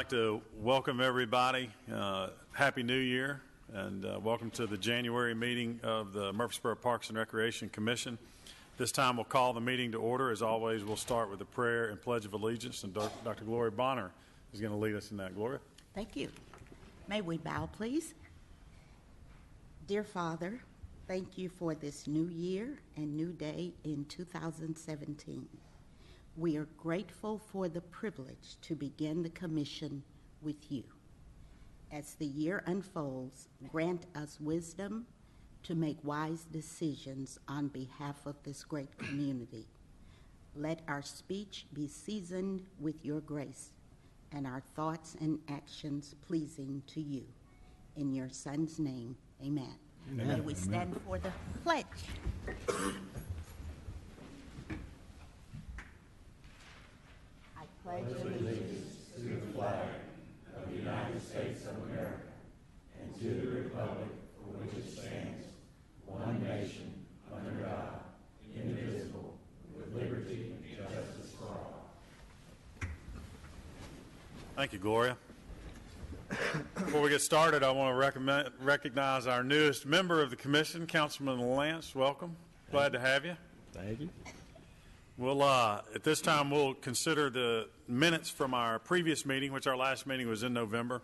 like to welcome everybody. Happy New Year, and welcome to the January meeting of the Murfreesboro Parks and Recreation Commission. This time we'll call the meeting to order. As always, we'll start with a prayer and pledge of allegiance, and Dr. Gloria Bonner is going to lead us in that. Gloria? Thank you. May we bow, please? Dear Father, thank you for this new year and new day in 2017. We are grateful for the privilege to begin the commission with you. As the year unfolds, grant us wisdom to make wise decisions on behalf of this great community. Let our speech be seasoned with your grace and our thoughts and actions pleasing to you. In your Son's name, amen. Amen. May we stand for the pledge. I pledge allegiance to the flag of the United States of America and to the republic for which it stands, one nation, under God, indivisible, with liberty and justice for all. Thank you, Gloria. Before we get started, I want to recognize our newest member of the commission, Councilman Lance. Welcome. Glad to have you. Thank you. We'll, at this time, we'll consider the minutes from our previous meeting, which our last meeting was in November.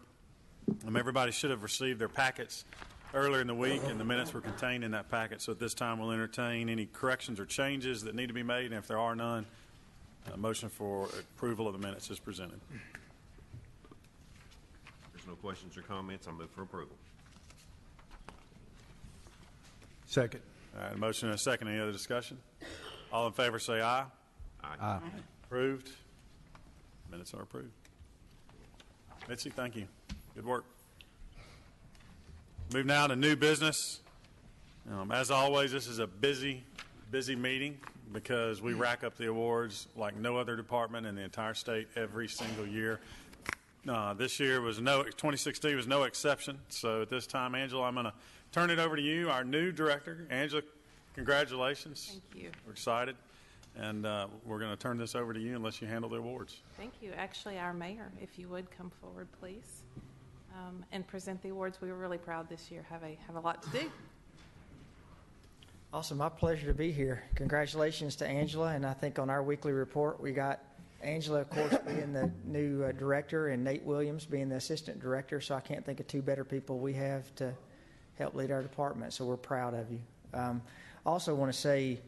Everybody should have received their packets earlier in the week, and the minutes were contained in that packet. So at this time, we'll entertain any corrections or changes that need to be made, and if there are none, a motion for approval of the minutes is presented. There's no questions or comments. I'll move for approval. Second. All right, a motion and a second. Any other discussion? All in favor say aye. Aye. Aye. Approved. Minutes are approved. Mitzi, thank you. Good work. Move now to new business. As always, this is a busy meeting because we rack up the awards like no other department in the entire state every single year. This year 2016 was no exception. So at this time, Angela, I'm going to turn it over to you, our new director. Angela, congratulations. Thank you. We're excited. And we're going to turn this over to you unless you handle the awards. Thank you. Actually, our mayor, if you would come forward, please, and present the awards. We were really proud this year. Have a lot to do. Awesome. My pleasure to be here. Congratulations to Angela. And I think on our weekly report, we got Angela, of course, being the new director and Nate Williams being the assistant director. So I can't think of two better people we have to help lead our department. So we're proud of you. Also want to say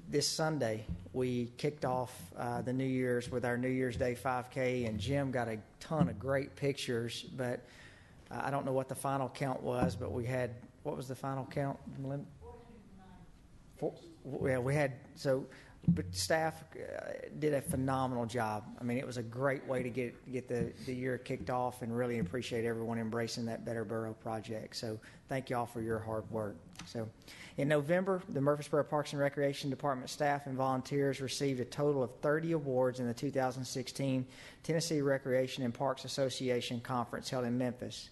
this Sunday we kicked off the New Year's with our New Year's Day 5K, and Jim got a ton of great pictures, but I don't know what the final count was, but we had, what was the final count? But staff did a phenomenal job. I mean, it was a great way to get the year kicked off, and really appreciate everyone embracing that Better Borough project. So thank you all for your hard work. So in November, the Murfreesboro Parks and Recreation Department staff and volunteers received a total of 30 awards in the 2016 Tennessee Recreation and Parks Association Conference held in Memphis.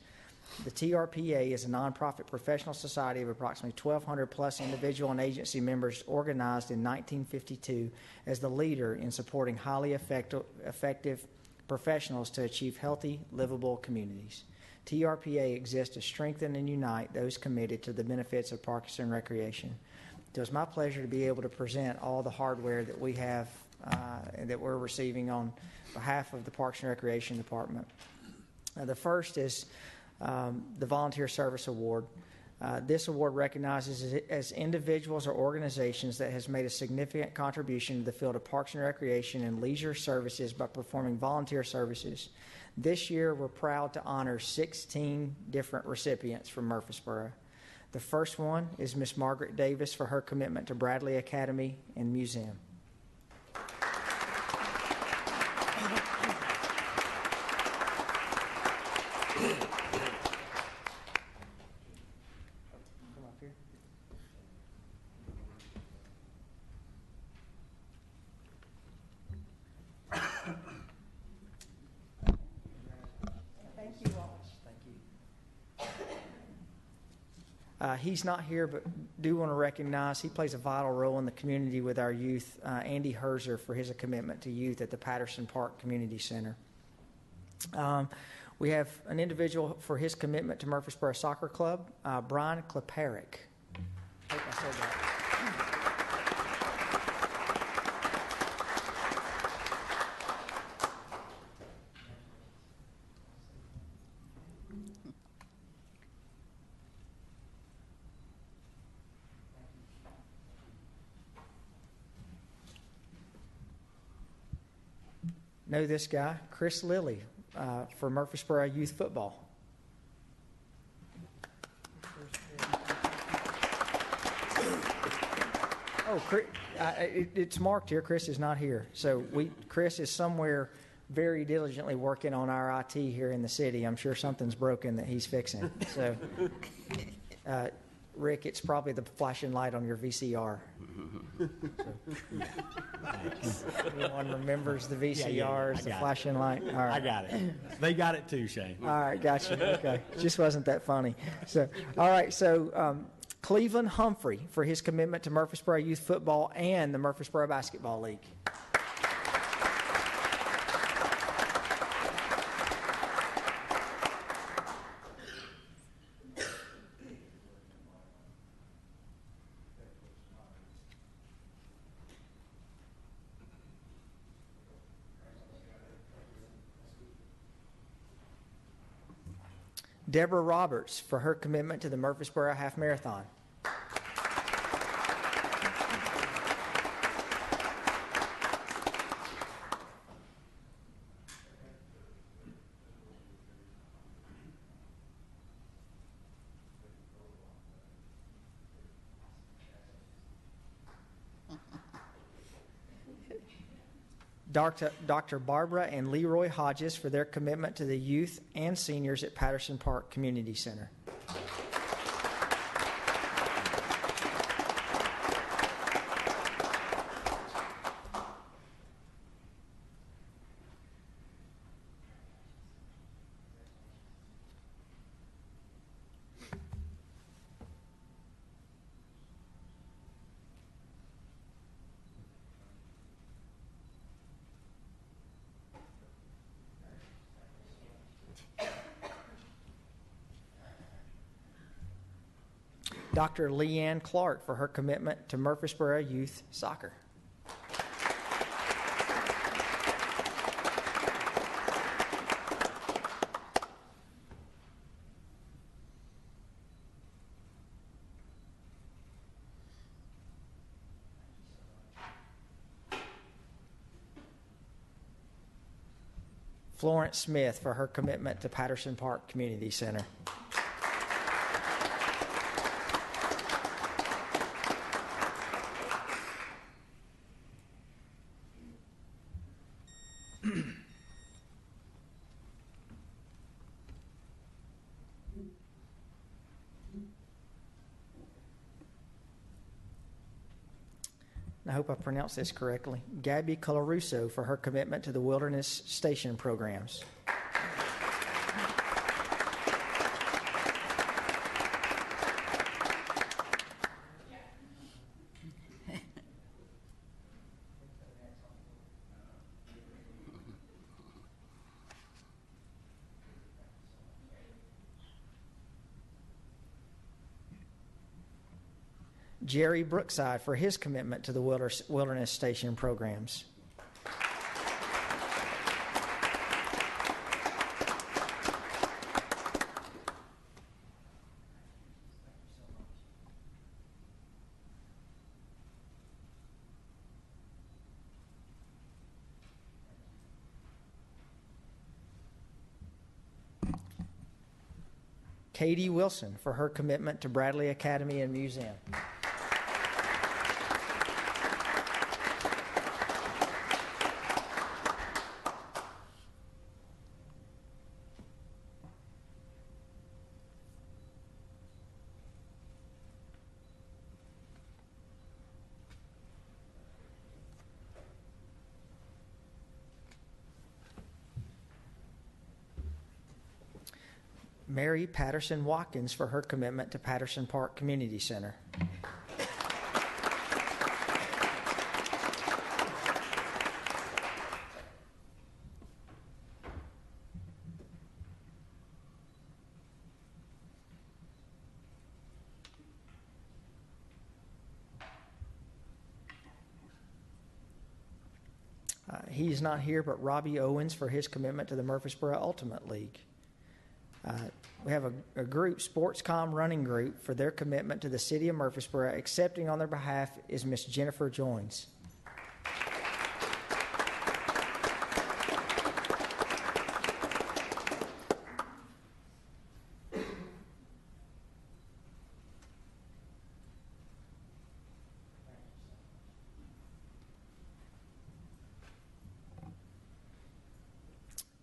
The TRPA is a nonprofit professional society of approximately 1,200 plus individual and agency members organized in 1952 as the leader in supporting highly effective professionals to achieve healthy, livable communities. TRPA exists to strengthen and unite those committed to the benefits of parks and recreation. It was my pleasure to be able to present all the hardware that we have and that we're receiving on behalf of the Parks and Recreation Department. The first is the Volunteer Service Award. This award recognizes as individuals or organizations that has made a significant contribution to the field of parks and recreation and leisure services by performing volunteer services. This year, we're proud to honor 16 different recipients from Murfreesboro. The first one is Miss Margaret Davis for her commitment to Bradley Academy and Museum. He's not here, but do want to recognize he plays a vital role in the community with our youth. Andy Herzer for his commitment to youth at the Patterson Park Community Center. We have an individual for his commitment to Murfreesboro Soccer Club, Brian Kleparic. I hope I said that. Know this guy, Chris Lilly, for Murfreesboro Youth Football. Oh, it's marked here. Chris is not here. So Chris is somewhere very diligently working on our IT here in the city. I'm sure something's broken that he's fixing. So, Rick, it's probably the flashing light on your VCR. Anyone remembers the VCRs, I the got flashing light? All right. I got it. They got it too, Shane. All right, gotcha. Okay, just wasn't that funny. So, all right. So, Cleveland Humphrey for his commitment to Murfreesboro Youth Football and the Murfreesboro Basketball League. Deborah Roberts for her commitment to the Murfreesboro Half Marathon. Dr. Barbara and Leroy Hodges for their commitment to the youth and seniors at Patterson Park Community Center. Dr. Leanne Clark for her commitment to Murfreesboro Youth Soccer. Florence Smith for her commitment to Patterson Park Community Center. I hope I pronounced this correctly. Gabby Colarusso for her commitment to the Wilderness Station programs. Jerry Brookside for his commitment to the Wilderness Station programs. Katie Wilson for her commitment to Bradley Academy and Museum. Mary Patterson Watkins for her commitment to Patterson Park Community Center. He's not here, but Robbie Owens for his commitment to the Murfreesboro Ultimate League. We have a group, Sportscom Running Group, for their commitment to the city of Murfreesboro. Accepting on their behalf is Miss Jennifer Joins.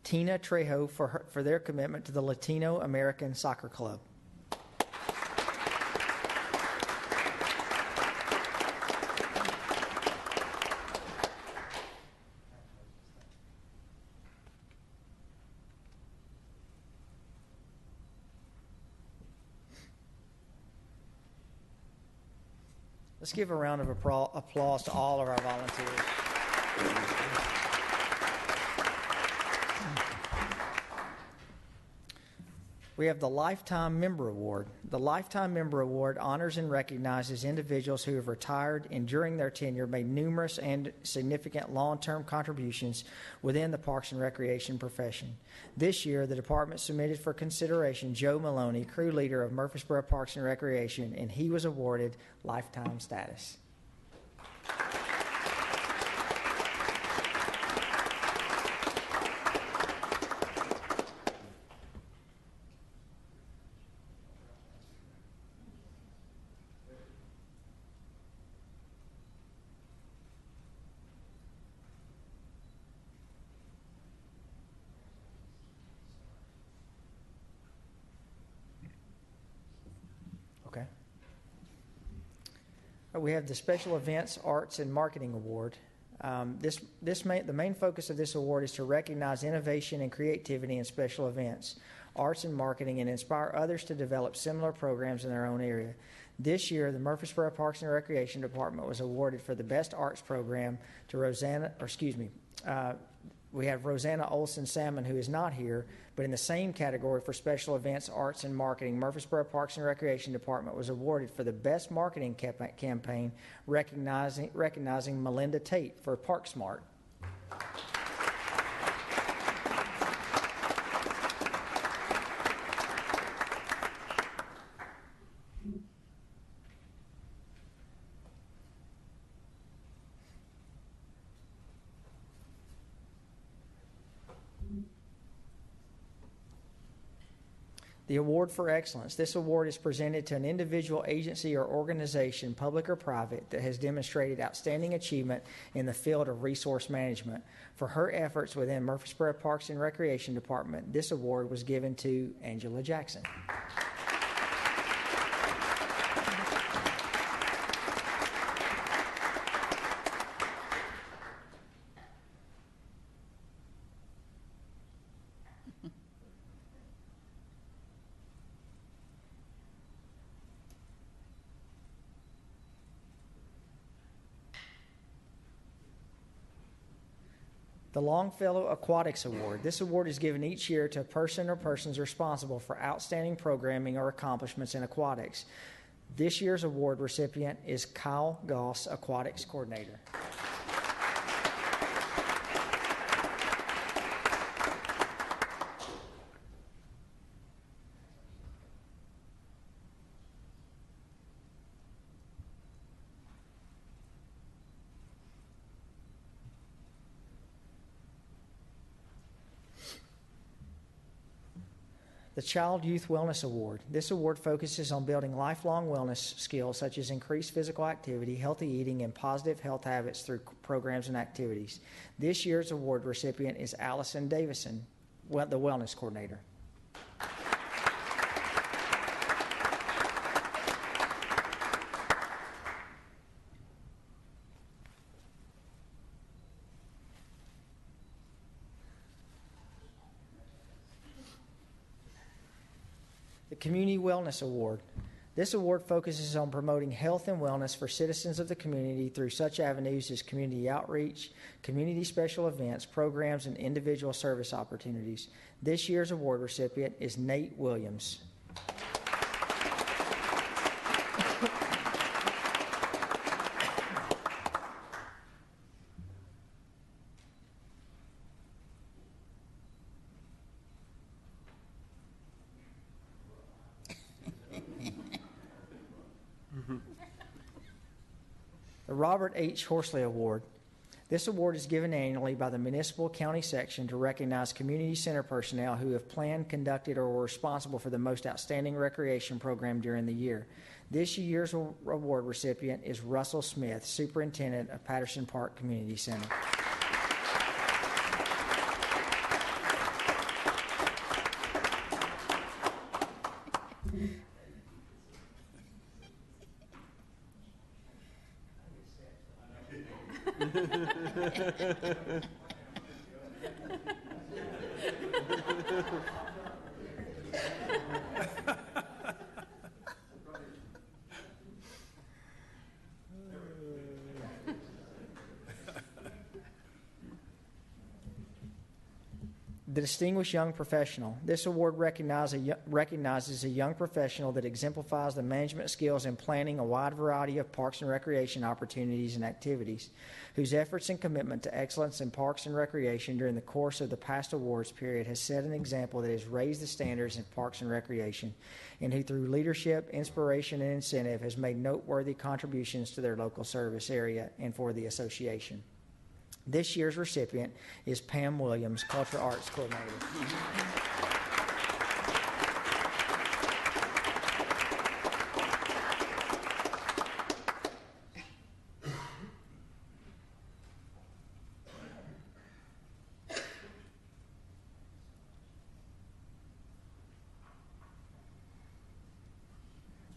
Tina Trejo for their commitment to the Latino American Soccer Club. Let's give a round of applause to all of our volunteers. We have the Lifetime Member Award. The Lifetime Member Award honors and recognizes individuals who have retired and during their tenure made numerous and significant long-term contributions within the Parks and Recreation profession. This year, the department submitted for consideration Joe Maloney, crew leader of Murfreesboro Parks and Recreation, and he was awarded lifetime status. Okay. We have the Special Events, Arts, and Marketing Award. The main focus of this award is to recognize innovation and creativity in special events, arts and marketing, and inspire others to develop similar programs in their own area. This year, the Murfreesboro Parks and Recreation Department was awarded for the Best Arts Program to we have Rosanna Olson Salmon, who is not here, but in the same category for special events, arts, and marketing, Murfreesboro Parks and Recreation Department was awarded for the best marketing campaign, recognizing Melinda Tate for ParkSmart. The Award for Excellence. This award is presented to an individual, agency, or organization, public or private, that has demonstrated outstanding achievement in the field of resource management. For her efforts within Murfreesboro Parks and Recreation Department, this award was given to Angela Jackson. The Longfellow Aquatics Award. This award is given each year to a person or persons responsible for outstanding programming or accomplishments in aquatics. This year's award recipient is Kyle Goss, Aquatics Coordinator. The Child Youth Wellness Award. This award focuses on building lifelong wellness skills such as increased physical activity, healthy eating, and positive health habits through programs and activities. This year's award recipient is Allison Davison, the Wellness Coordinator. The Community Wellness Award. This award focuses on promoting health and wellness for citizens of the community through such avenues as community outreach, community special events, programs, and individual service opportunities. This year's award recipient is Nate Williams. The Robert H. Horsley Award. This award is given annually by the municipal county section to recognize community center personnel who have planned, conducted, or were responsible for the most outstanding recreation program during the year. This year's award recipient is Russell Smith, Superintendent of Patterson Park Community Center. The Distinguished Young Professional. This award recognizes a young professional that exemplifies the management skills in planning a wide variety of parks and recreation opportunities and activities, whose efforts and commitment to excellence in parks and recreation during the course of the past awards period has set an example that has raised the standards in parks and recreation, and who through leadership, inspiration, and incentive has made noteworthy contributions to their local service area and for the association. This year's recipient is Pam Williams, Cultural Arts Coordinator.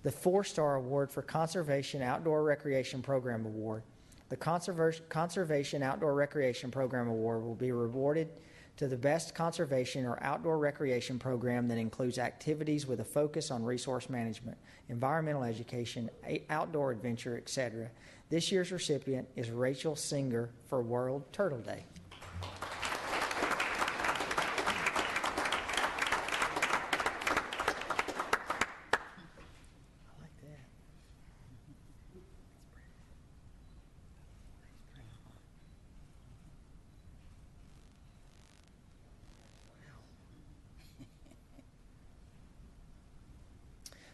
The 4-Star Award for Conservation Outdoor Recreation Program Award. The Conservation Outdoor Recreation Program Award will be awarded to the best conservation or outdoor recreation program that includes activities with a focus on resource management, environmental education, outdoor adventure, etc. This year's recipient is Rachel Singer for World Turtle Day.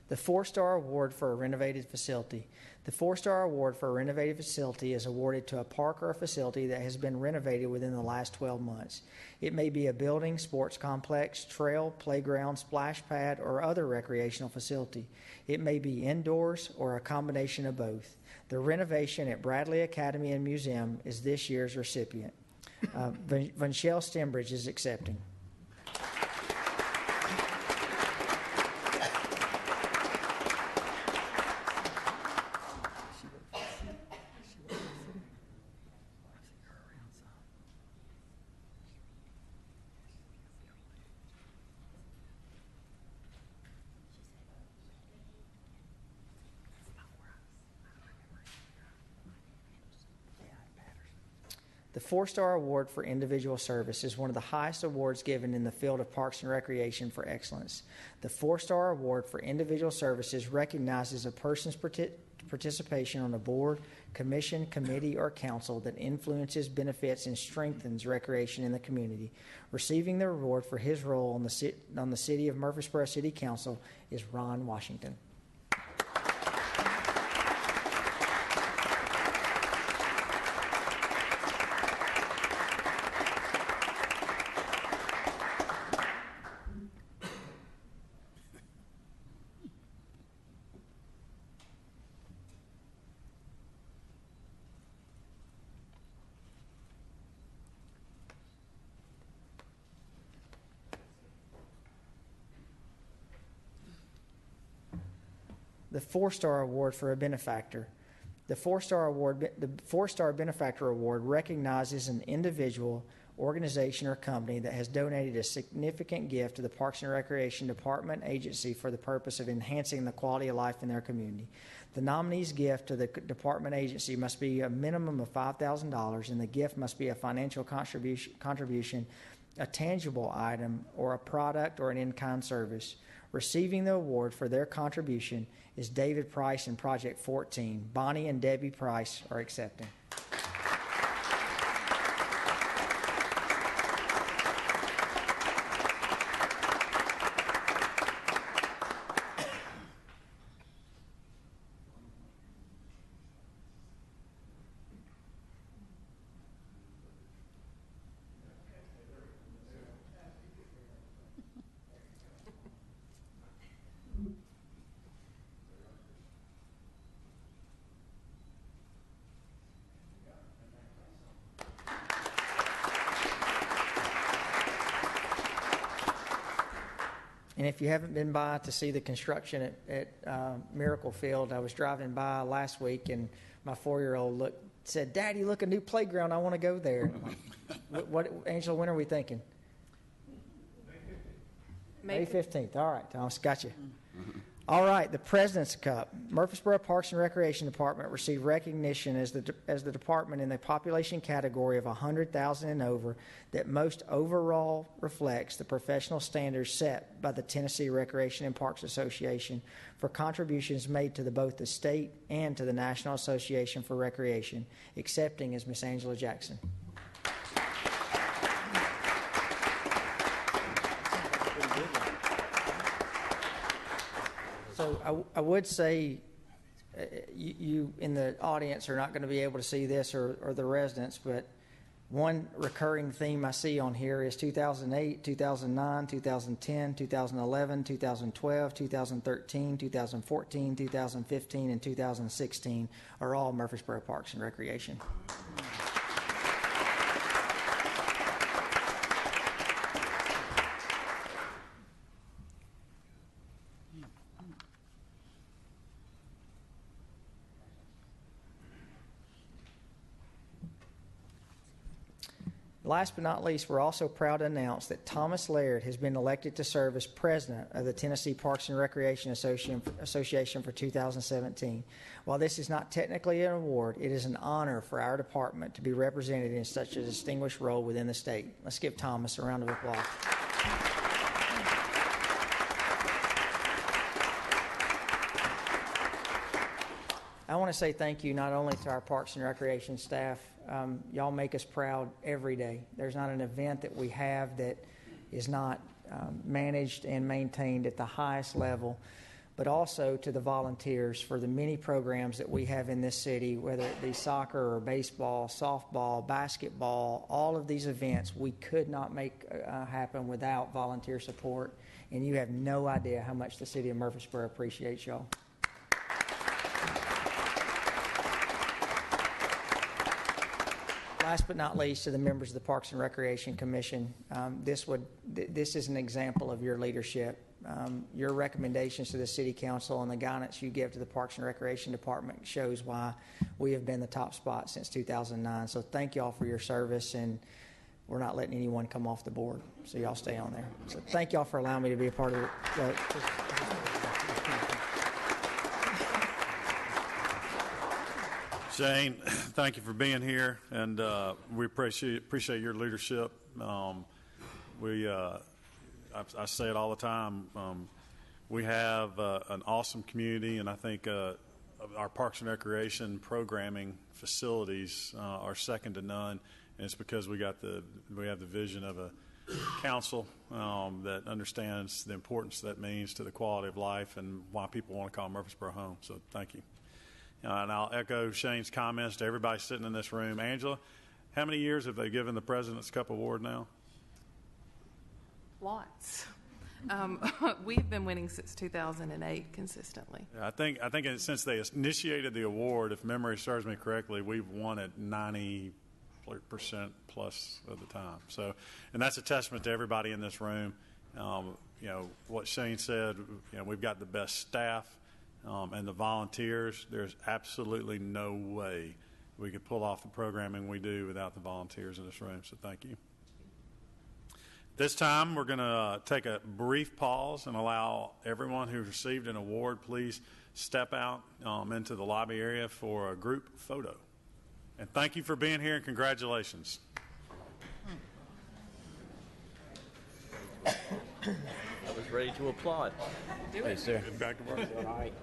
The 4-Star Award for a Renovated Facility. The 4-Star Award for a Renovated Facility is awarded to a park or a facility that has been renovated within the last 12 months. It may be a building, sports complex, trail, playground, splash pad, or other recreational facility. It may be indoors or a combination of both. The renovation at Bradley Academy and Museum is this year's recipient. Vanchelle Stembridge is accepting. The 4-Star Award for Individual Service is one of the highest awards given in the field of Parks and Recreation for excellence. The 4-Star Award for Individual Services recognizes a person's participation on a board, commission, committee, or council that influences, benefits, and strengthens recreation in the community. Receiving the award for his role on the City of Murfreesboro City Council is Ron Washington. The 4-Star Award for a Benefactor. The 4-Star Benefactor Award recognizes an individual, organization, or company that has donated a significant gift to the Parks and Recreation Department agency for the purpose of enhancing the quality of life in their community. The nominee's gift to the department agency must be a minimum of $5,000, and the gift must be a financial contribution, a tangible item, or a product or an in-kind service. Receiving the award for their contribution is David Price and Project 14. Bonnie and Debbie Price are accepting. And if you haven't been by to see the construction at Miracle Field, I was driving by last week, and my 4-year-old said, "Daddy, look, a new playground. I want to go there." What, Angela, when are we thinking? May 15th. All right, Thomas, got you. All right, the President's Cup. Murfreesboro Parks and Recreation Department received recognition as the department in the population category of 100,000 and over that most overall reflects the professional standards set by the Tennessee Recreation and Parks Association for contributions made to both the state and to the National Association for Recreation, accepting as Miss Angela Jackson. So I would say you in the audience are not going to be able to see this or the residents, but one recurring theme I see on here is 2008, 2009, 2010, 2011, 2012, 2013, 2014, 2015, and 2016 are all Murfreesboro Parks and Recreation. Last but not least, we're also proud to announce that Thomas Laird has been elected to serve as president of the Tennessee Parks and Recreation Association for 2017. While this is not technically an award, it is an honor for our department to be represented in such a distinguished role within the state. Let's give Thomas a round of applause. I want to say thank you not only to our Parks and Recreation staff. Y'all make us proud every day. There's not an event that we have that is not managed and maintained at the highest level, but also to the volunteers for the many programs that we have in this city, whether it be soccer or baseball, softball, basketball, all of these events we could not make happen without volunteer support, and you have no idea how much the city of Murfreesboro appreciates y'all. Last but not least, to the members of the Parks and Recreation Commission, this is an example of your leadership. Your recommendations to the City Council and the guidance you give to the Parks and Recreation Department shows why we have been the top spot since 2009. So thank you all for your service, and we're not letting anyone come off the board, so y'all stay on there. So thank you all for allowing me to be a part of it. Shane, thank you for being here, and we appreciate your leadership. I say it all the time. We have an awesome community, and I think our Parks and Recreation programming facilities are second to none. And it's because we have the vision of a council that understands the importance that means to the quality of life and why people want to call Murfreesboro home. So thank you. And I'll echo Shane's comments to everybody sitting in this room. Angela, how many years have they given the President's Cup Award now? Lots. We've been winning since 2008 consistently. I think since they initiated the award, if memory serves me correctly, we've won it 90% plus of the time. So, and that's a testament to everybody in this room. What Shane said. We've got the best staff. And the volunteers, there's absolutely no way we could pull off the programming we do without the volunteers in this room, so thank you. This time, we're going to take a brief pause and allow everyone who received an award, please step out into the lobby area for a group photo. And thank you for being here, and congratulations. I was ready to applaud. Yes, sir. Get back to work. All right.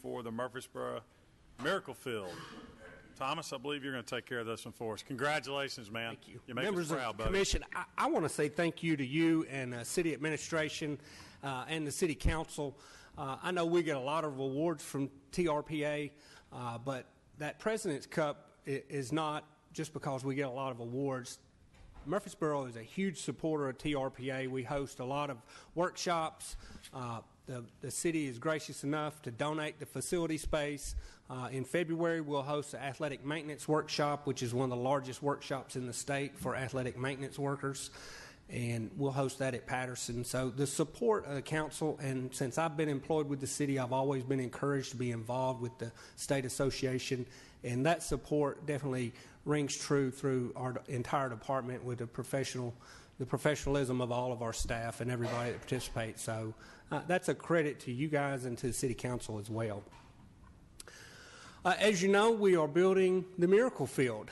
for the Murfreesboro Miracle Field. Thomas, I believe you're going to take care of this one for us. Congratulations, man. Thank you. You make Members us proud, of the buddy. Commission, I want to say thank you to you and city administration and the city council. I know we get a lot of awards from TRPA, but that President's Cup is not just because we get a lot of awards. Murfreesboro is a huge supporter of TRPA. We host a lot of workshops. The city is gracious enough to donate the facility space. In February, we'll host the athletic maintenance workshop, which is one of the largest workshops in the state for athletic maintenance workers. And we'll host that at Patterson. So the support of the council, and since I've been employed with the city, I've always been encouraged to be involved with the state association. And that support definitely rings true through our entire department with the professionalism of all of our staff and everybody that participates. So that's a credit to you guys and to the city council as well. As you know, we are building the Miracle Field.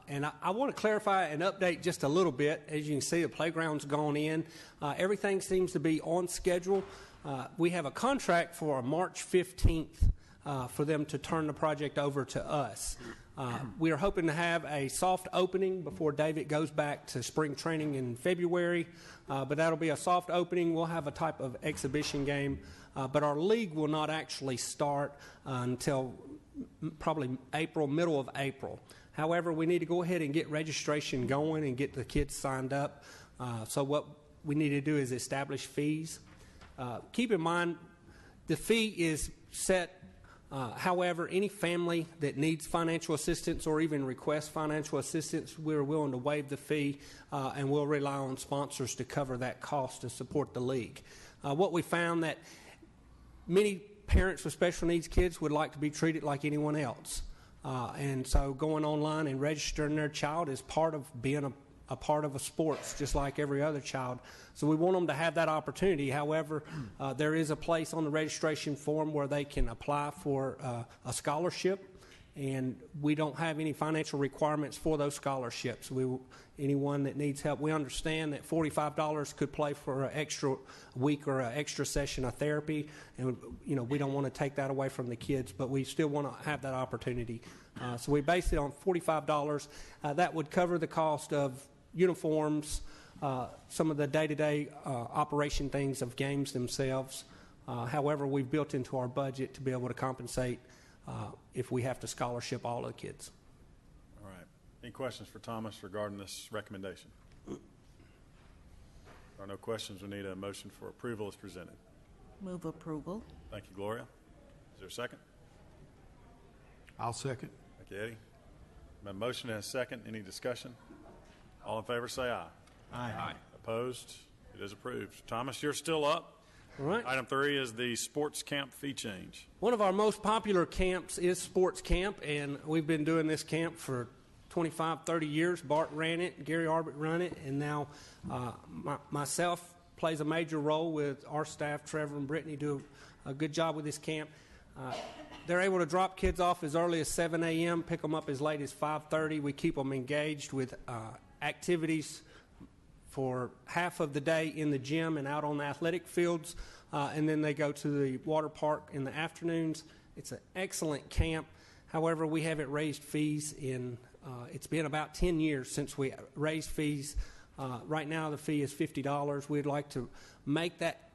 And I want to clarify and update just a little bit. As you can see, the playground's gone in. Everything seems to be on schedule. We have a contract for March 15th for them to turn the project over to us. We are hoping to have a soft opening before David goes back to spring training in February, but that'll be a soft opening. We'll have a type of exhibition game, but our league will not actually start until probably middle of April. However, we need to go ahead and get registration going and get the kids signed up. So what we need to do is establish fees. Keep in mind, the fee is set. However, any family that needs financial assistance or even requests financial assistance, we're willing to waive the fee, and we'll rely on sponsors to cover that cost to support the league. What we found that many parents with special needs kids would like to be treated like anyone else. And so going online and registering their child is part of being a part of a sports, just like every other child. So we want them to have that opportunity. However, there is a place on the registration form where they can apply for a scholarship, and we don't have any financial requirements for those scholarships. Anyone that needs help, we understand that $45 could play for an extra week or an extra session of therapy, and we don't want to take that away from the kids, but we still want to have that opportunity. So we base it on $45. That would cover the cost of uniforms, some of the day-to-day operation things of games themselves. However, we've built into our budget to be able to compensate if we have to scholarship all of the kids. All right. Any questions for Thomas regarding this recommendation? If there are no questions, we need a motion for approval as presented. Move approval. Thank you, Gloria. Is there a second? I'll second. Thank you, Eddie. A motion and a second. Any discussion? All in favor say aye. Aye. Opposed? It is approved. Thomas, you're still up. All right. Item 3 is the sports camp fee change. One of our most popular camps is Sports Camp, and we've been doing this camp for 25, 30 years. Bart ran it, Gary Arbit ran it, and now myself plays a major role with our staff. Trevor and Brittany do a good job with this camp. They're able to drop kids off as early as 7 a.m., pick them up as late as 5:30. We keep them engaged with activities for half of the day in the gym and out on the athletic fields, and then they go to the water park in the afternoons. It's an excellent camp. However, we haven't raised fees in, it's been about 10 years since we raised fees. Right now the fee is $50. We'd like to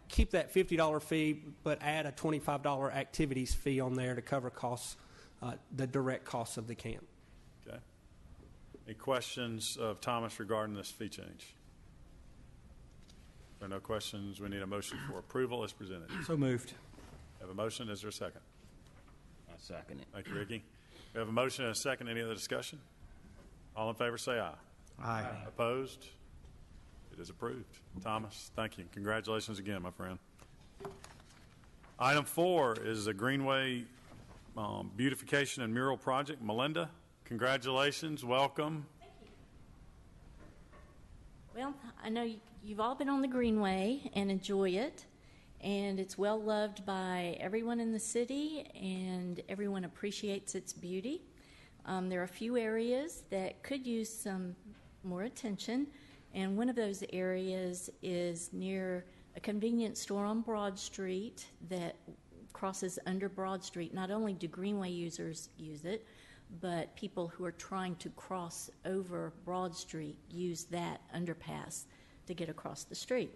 keep that $50 fee, but add a $25 activities fee on there to cover costs, the direct costs of the camp. Okay. Any questions of Thomas regarding this fee change? If there are no questions, we need a motion for approval as presented. So moved. Have a motion. Is there a second? I second it. Thank you, Ricky. We have a motion and a second. Any other discussion? All in favor say aye. Aye. Opposed? It is approved. Thomas, thank you. Congratulations again, my friend. Item 4 is a Greenway beautification and mural project. Melinda, congratulations. Welcome. Well, I know you've all been on the Greenway and enjoy it, and it's well loved by everyone in the city, and everyone appreciates its beauty. There are a few areas that could use some more attention, and one of those areas is near a convenience store on Broad Street that crosses under Broad Street. Not only do Greenway users use it, but people who are trying to cross over Broad Street use that underpass to get across the street.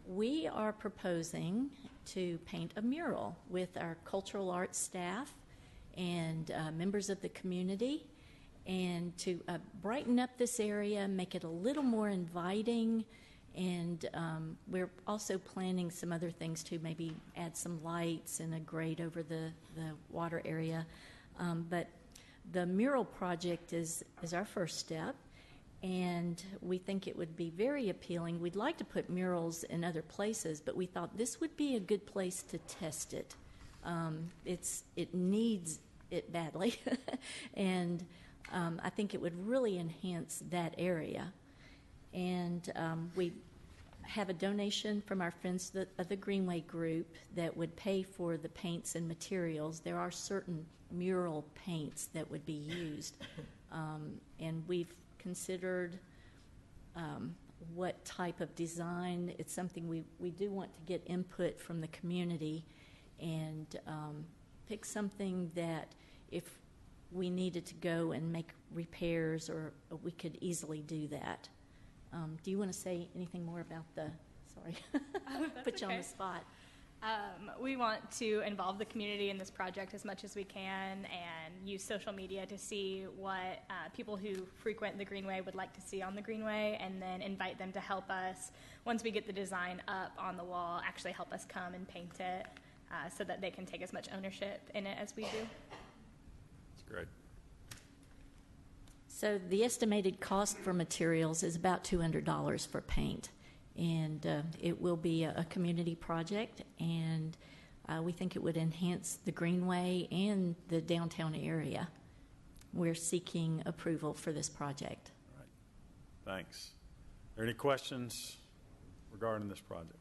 We are proposing to paint a mural with our cultural arts staff and members of the community, and to brighten up this area, make it a little more inviting. And we're also planning some other things too, maybe add some lights and a grate over the water area. But the mural project is our first step, and we think it would be very appealing. We'd like to put murals in other places, but we thought this would be a good place to test it. It needs it badly, and I think it would really enhance that area. And we have a donation from our friends of the Greenway Group that would pay for the paints and materials. There are certain mural paints that would be used, and we've considered what type of design. It's something we do want to get input from the community and pick something that if we needed to go and make repairs, or we could easily do that. Do you want to say anything more about sorry, put you on the spot. We want to involve the community in this project as much as we can and use social media to see what people who frequent the Greenway would like to see on the Greenway, and then invite them to help us, once we get the design up on the wall, actually help us come and paint it so that they can take as much ownership in it as we do. That's great. So the estimated cost for materials is about $200 for paint, and it will be a community project, and we think it would enhance the Greenway and the downtown area. We're seeking approval for this project. All right. Thanks. Are there any questions regarding this project?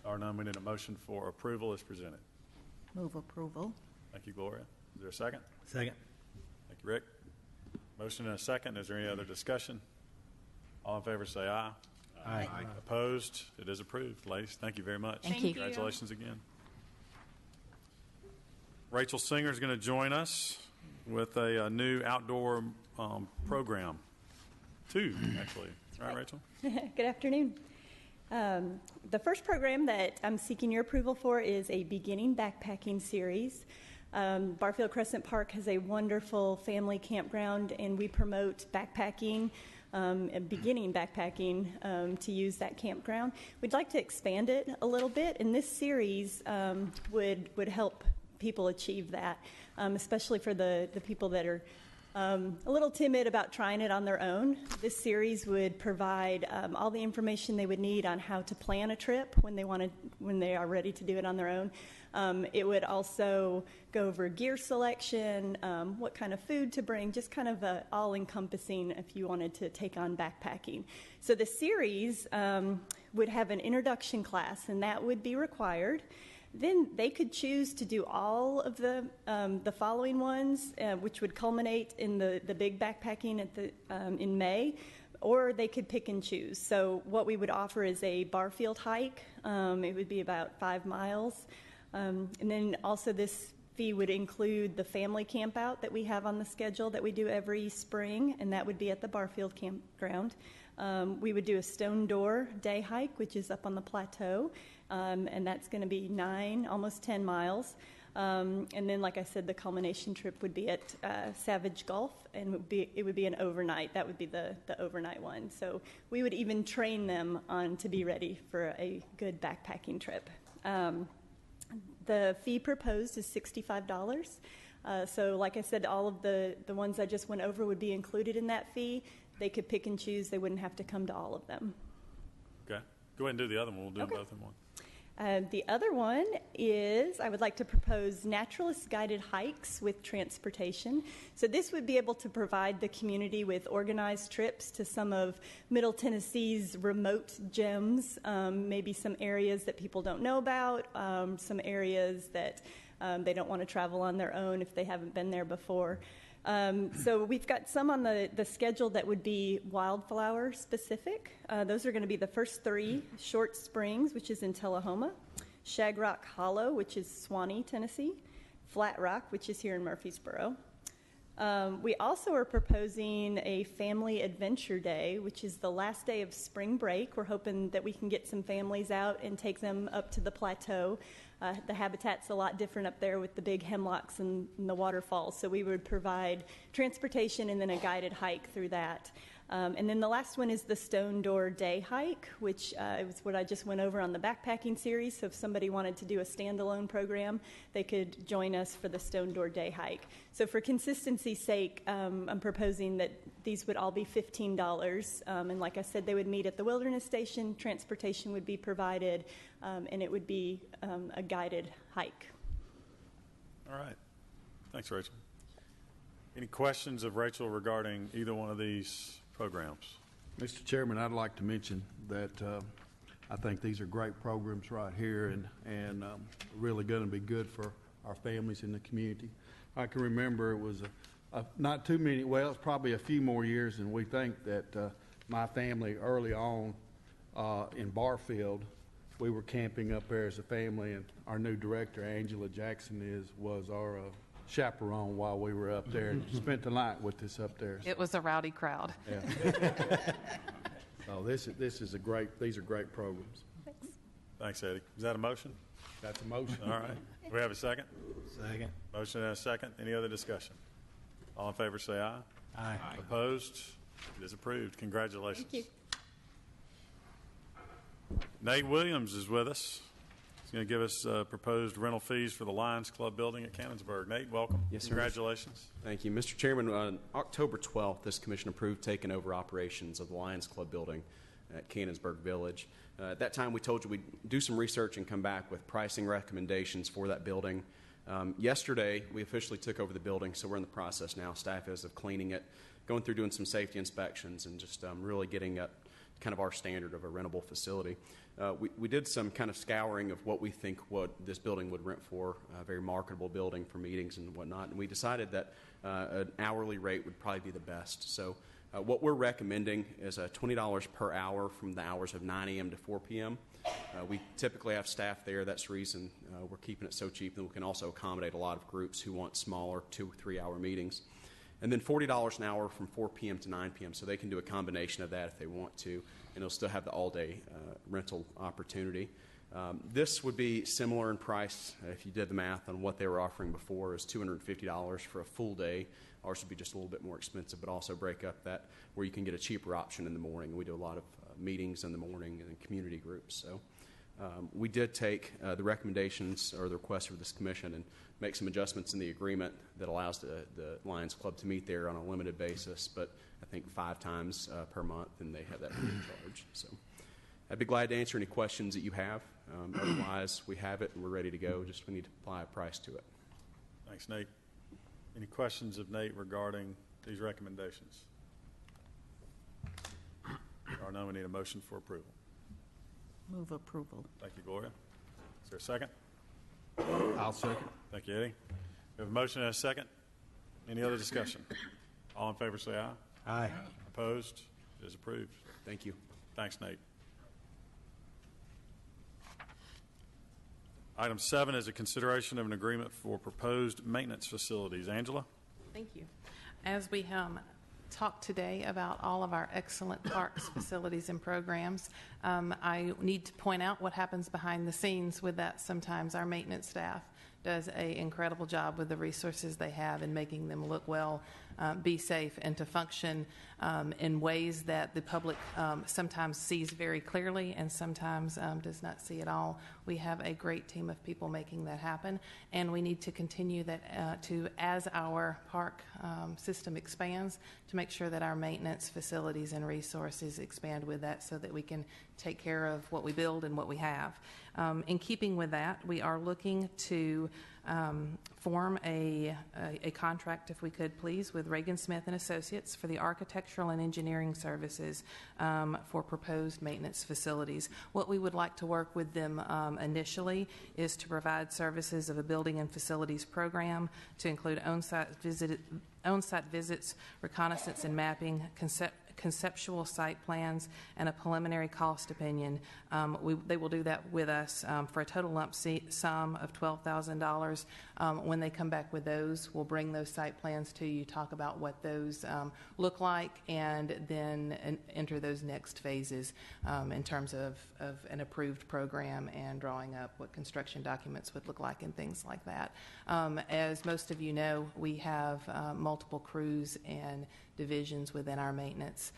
Or none, we need a motion for approval as presented. Move approval. Thank you, Gloria. Is there a second? Second. Thank you, Rick. Motion and a second. Is there any other discussion? All in favor say aye. Aye. Opposed? It is approved. Ladies, thank you very much. Thank you. Congratulations again. Rachel Singer is going to join us with a new outdoor program. Two, actually. All right, Rachel? Good afternoon. The first program that I'm seeking your approval for is a beginning backpacking series. Barfield Crescent Park has a wonderful family campground, and we promote backpacking, and beginning backpacking to use that campground. We'd like to expand it a little bit, and this series would help people achieve that, especially for the people that are a little timid about trying it on their own. This series would provide all the information they would need on how to plan a trip when they are ready to do it on their own. It would also go over gear selection, what kind of food to bring, just kind of all-encompassing if you wanted to take on backpacking. So the series would have an introduction class, and that would be required. Then they could choose to do all of the following ones, which would culminate in the big backpacking in May, or they could pick and choose. So what we would offer is a Barfield hike. It would be about 5 miles. And then also this fee would include the family campout that we have on the schedule that we do every spring, and that would be at the Barfield campground. We would do a Stone Door day hike, which is up on the plateau, and that's going to be 9, almost 10 miles. And then, like I said, the culmination trip would be at Savage Gulf, and it would be an overnight. That would be the overnight one. So we would even train them on to be ready for a good backpacking trip. The fee proposed is $65. So like I said, all of the ones I just went over would be included in that fee. They could pick and choose. They wouldn't have to come to all of them. Okay. Go ahead and do the other one. We'll do them both in one. The other one is I would like to propose naturalist guided hikes with transportation. So this would be able to provide the community with organized trips to some of Middle Tennessee's remote gems, maybe some areas that people don't know about, some areas that they don't want to travel on their own if they haven't been there before. So we've got some on the schedule that would be wildflower specific. Those are going to be the first 3, Short Springs, which is in Tullahoma, Shagrock Hollow, which is Swanee, Tennessee, Flat Rock, which is here in Murfreesboro. We also are proposing a family adventure day, which is the last day of spring break. We're hoping that we can get some families out and take them up to the plateau. The habitat's a lot different up there with the big hemlocks and the waterfalls, so we would provide transportation and then a guided hike through that. And then the last one is the Stone Door Day Hike, which is what I just went over on the backpacking series. So if somebody wanted to do a standalone program, they could join us for the Stone Door Day Hike. So for consistency's sake, I'm proposing that these would all be $15. And like I said, they would meet at the Wilderness Station, transportation would be provided, and it would be a guided hike. All right. Thanks, Rachel. Any questions of Rachel regarding either one of these programs? Mr. Chairman, I'd like to mention that I think these are great programs right here and really going to be good for our families in the community. I can remember it was not too many, well, it's probably a few more years, and we think that my family early on in Barfield, we were camping up there as a family, and our new director, Angela Jackson, was our chaperone while we were up there and spent the night with us up there. It was a rowdy crowd. Yeah. So these are great programs. Thanks, Eddie. Is that a motion? That's a motion. All right. Do we have a second? Second. Motion and a second. Any other discussion? All in favor say aye. Aye. Opposed? It is approved. Congratulations. Thank you. Nate Williams is with us. He's going to give us proposed rental fees for the Lions Club building at Cannonsburg. Nate, welcome. Yes, sir. Congratulations. Thank you. Mr. Chairman, on October 12th, this commission approved taking over operations of the Lions Club building at Cannonsburg Village. At that time, we told you we'd do some research and come back with pricing recommendations for that building. Yesterday, we officially took over the building, so we're in the process now. Staff is of cleaning it, going through doing some safety inspections, and just really getting up kind of our standard of a rentable facility. We did some kind of scouring of what we think what this building would rent for, a very marketable building for meetings and whatnot, and we decided that an hourly rate would probably be the best. So what we're recommending is $20 per hour from the hours of 9 a.m. to 4 p.m. We typically have staff there. That's the reason we're keeping it so cheap, and we can also accommodate a lot of groups who want smaller 2-3 hour meetings. And then $40 an hour from 4 p.m. to 9 p.m. So they can do a combination of that if they want to, and they'll still have the all-day rental opportunity. This would be similar in price if you did the math on what they were offering before. Is $250 for a full day. Ours would be just a little bit more expensive, but also break up that where you can get a cheaper option in the morning. We do a lot of meetings in the morning and community groups. So we did take the recommendations or the requests for this commission and make some adjustments in the agreement that allows the Lions Club to meet there on a limited basis, but I think 5 times per month, and they have that free of charge. So I'd be glad to answer any questions that you have. Otherwise, we have it and we're ready to go. Just we need to apply a price to it. Thanks, Nate. Any questions of Nate regarding these recommendations? Or no, we need a motion for approval. Move approval. Thank you, Gloria. Is there a second? I'll second. Thank you, Eddie. We have a motion and a second. Any other discussion? All in favor say aye. Aye. Opposed? It is approved. Thank you. Thanks, Nate. Item 7 is a consideration of an agreement for proposed maintenance facilities. Angela? Thank you. As we talk today about all of our excellent parks, facilities, and programs, I need to point out what happens behind the scenes with that. Sometimes our maintenance staff does an incredible job with the resources they have in making them look well, be safe, and to function in ways that the public sometimes sees very clearly and sometimes does not see at all. We have a great team of people making that happen, and we need to continue that as our park system expands, to make sure that our maintenance facilities and resources expand with that so that we can take care of what we build and what we have. In keeping with that, we are looking to form a contract, if we could please, with Reagan Smith and Associates for the architectural and engineering services for proposed maintenance facilities. What we would like to work with them initially is to provide services of a building and facilities program to include on-site visits, reconnaissance and mapping, conceptual site plans, and a preliminary cost opinion. They will do that with us for a total lump sum of $12,000. When they come back with those, we'll bring those site plans to you, talk about what those look like, and then enter those next phases in terms of an approved program and drawing up what construction documents would look like and things like that. As most of you know, we have multiple crews and divisions within our maintenance.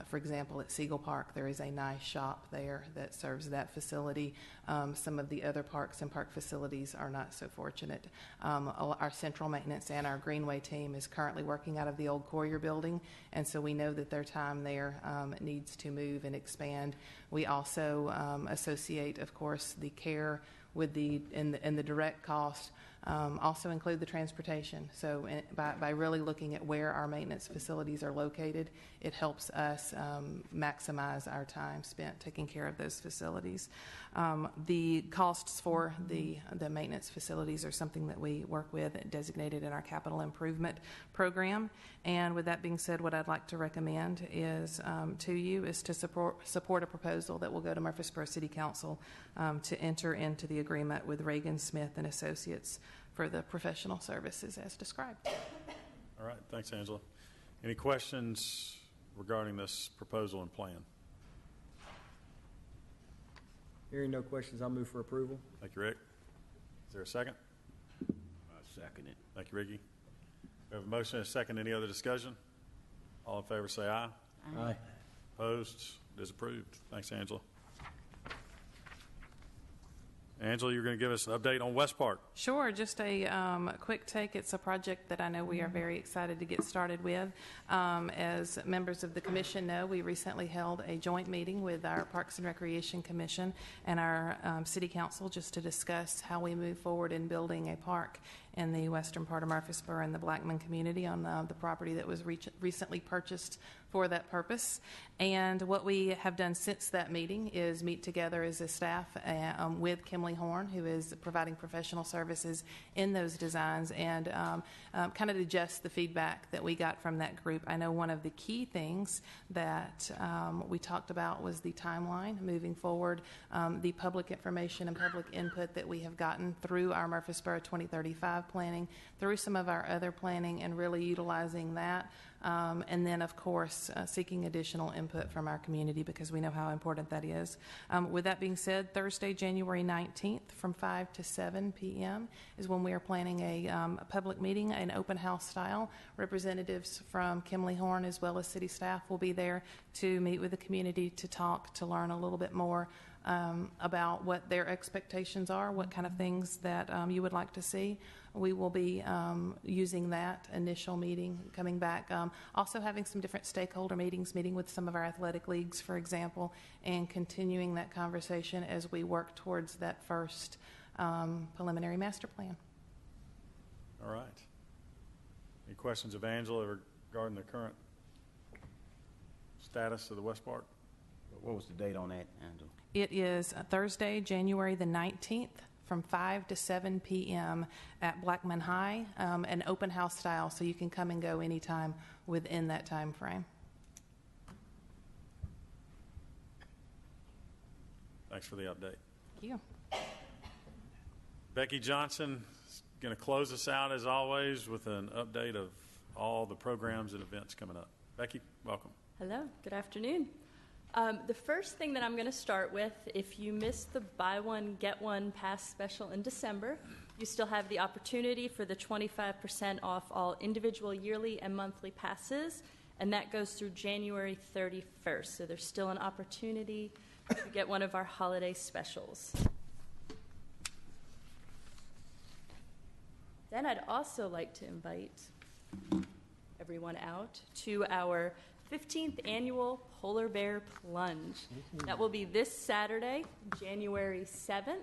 For example, at Siegel Park, there is a nice shop there that serves that facility. Some of the other parks and park facilities are not so fortunate. Our central maintenance and our Greenway team is currently working out of the old Courier building, and so we know that their time there needs to move and expand. We also associate, of course, the care with the direct cost. Also include the transportation. So by really looking at where our maintenance facilities are located, it helps us maximize our time spent taking care of those facilities. The costs for the maintenance facilities are something that we work with, designated in our capital improvement program. And with that being said, what I'd like to recommend is to you is to support a proposal that will go to Murfreesboro City Council to enter into the agreement with Reagan Smith and Associates for the professional services as described. All right, thanks, Angela. Any questions regarding this proposal and plan? Hearing no questions, I'll move for approval. Thank you, Rick. Is there a second? I second it. Thank you, Ricky. We have a motion and a second. Any other discussion? All in favor say aye. Aye. Opposed? It is approved. Thanks, Angela. Angela, you're going to give us an update on West Park. Sure, just a quick take. It's a project that I know we are very excited to get started with. As members of the commission know, we recently held a joint meeting with our Parks and Recreation Commission and our City Council just to discuss how we move forward in building a park in the western part of Murfreesboro and the Blackman community on the property that was recently purchased for that purpose. And what we have done since that meeting is meet together as a staff with Kimley Horn, who is providing professional services in those designs, and kind of digest the feedback that we got from that group. I know one of the key things that we talked about was the timeline moving forward, the public information and public input that we have gotten through our Murfreesboro 2035 planning, through some of our other planning, and really utilizing that. And then, of course, seeking additional input from our community because we know how important that is. With that being said, Thursday, January 19th from 5 to 7 p.m. is when we are planning a public meeting, an open house style. Representatives from Kimley Horn as well as city staff will be there to meet with the community, to talk, to learn a little bit more about what their expectations are, what kind of things that you would like to see. We will be using that initial meeting, coming back, also having some different stakeholder meetings, meeting with some of our athletic leagues, for example, and continuing that conversation as we work towards that first preliminary master plan. All right. Any questions of Angela regarding the current status of the West Park? What was the date on that, Angela? It is Thursday, January the 19th from 5 to 7 p.m. at Blackman High, an open house style, so you can come and go anytime within that time frame. Thanks for the update. Thank you. Becky Johnson is going to close us out, as always, with an update of all the programs and events coming up. Becky, welcome. Hello, good afternoon. The first thing that I'm going to start with, if you missed the buy one, get one pass special in December, you still have the opportunity for the 25% off all individual yearly and monthly passes, and that goes through January 31st. So there's still an opportunity to get one of our holiday specials. Then I'd also like to invite everyone out to our 15th annual Polar Bear Plunge. That will be this Saturday, January 7th.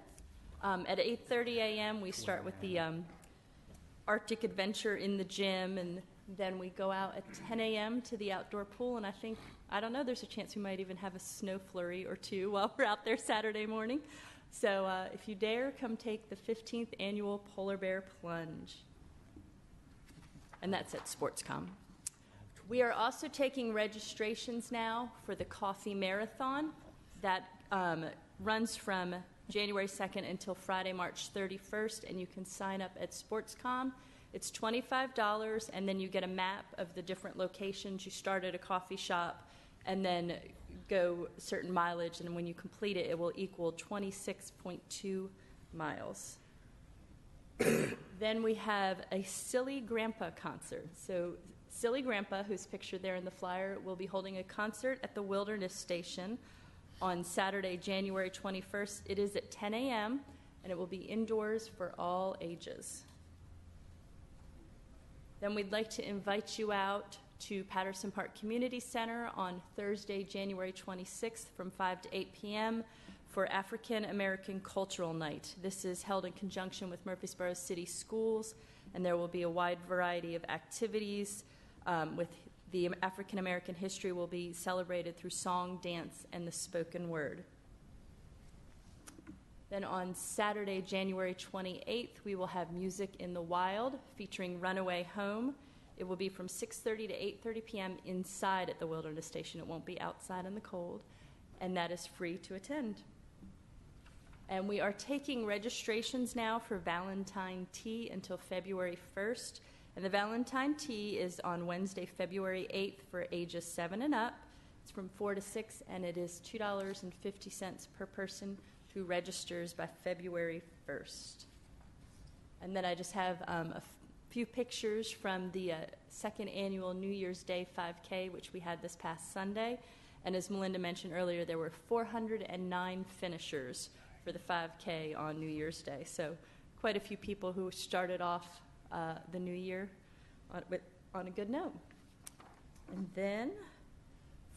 At 8:30 a.m. we start with the Arctic adventure in the gym, and then we go out at 10 a.m. to the outdoor pool, and I don't know, there's a chance we might even have a snow flurry or two while we're out there Saturday morning. So if you dare, come take the 15th annual Polar Bear Plunge. And that's at SportsCom. We are also taking registrations now for the Coffee Marathon that runs from January 2nd until Friday, March 31st, and you can sign up at Sportscom. It's $25, and then you get a map of the different locations. You start at a coffee shop and then go certain mileage, and when you complete it, it will equal 26.2 miles. Then we have a Silly Grandpa concert. So Silly Grandpa, who's pictured there in the flyer, will be holding a concert at the Wilderness Station on Saturday, January 21st. It is at 10 a.m., and it will be indoors for all ages. Then we'd like to invite you out to Patterson Park Community Center on Thursday, January 26th from 5 to 8 p.m. for African American Cultural Night. This is held in conjunction with Murfreesboro City Schools, and there will be a wide variety of activities. With the African American history will be celebrated through song, dance, and the spoken word. Then on Saturday, January 28th, we will have Music in the Wild featuring Runaway Home. It will be from 6:30 to 8:30 p.m. inside at the Wilderness Station. It won't be outside in the cold, and that is free to attend. And we are taking registrations now for Valentine Tea until February 1st. And the Valentine Tea is on Wednesday, February 8th for ages 7 and up. It's from 4 to 6, and it is $2.50 per person who registers by February 1st. And then I just have a few pictures from the second annual New Year's Day 5K, which we had this past Sunday. And as Melinda mentioned earlier, there were 409 finishers for the 5K on New Year's Day. So quite a few people who started off the new year on a good note. And then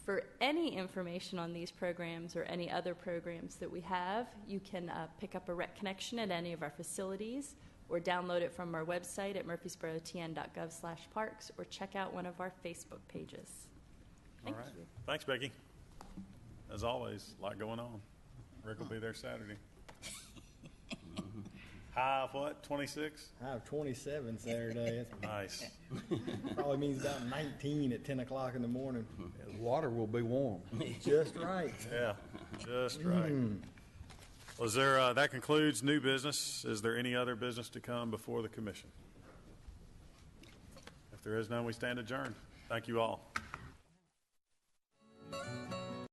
for any information on these programs or any other programs that we have, you can pick up a Rec Connection at any of our facilities or download it from our website at murfreesborotn.gov/parks or check out one of our Facebook pages. Thank you. Thanks, Becky. As always, a lot going on. Rick will be there Saturday. High of what, 26? I have 27 Saturday. Nice. Probably means about 19 at 10 o'clock in the morning. The water will be warm. Just right. Yeah, just right. Well, is there, that concludes new business. Is there any other business to come before the commission? If there is none, we stand adjourned. Thank you all.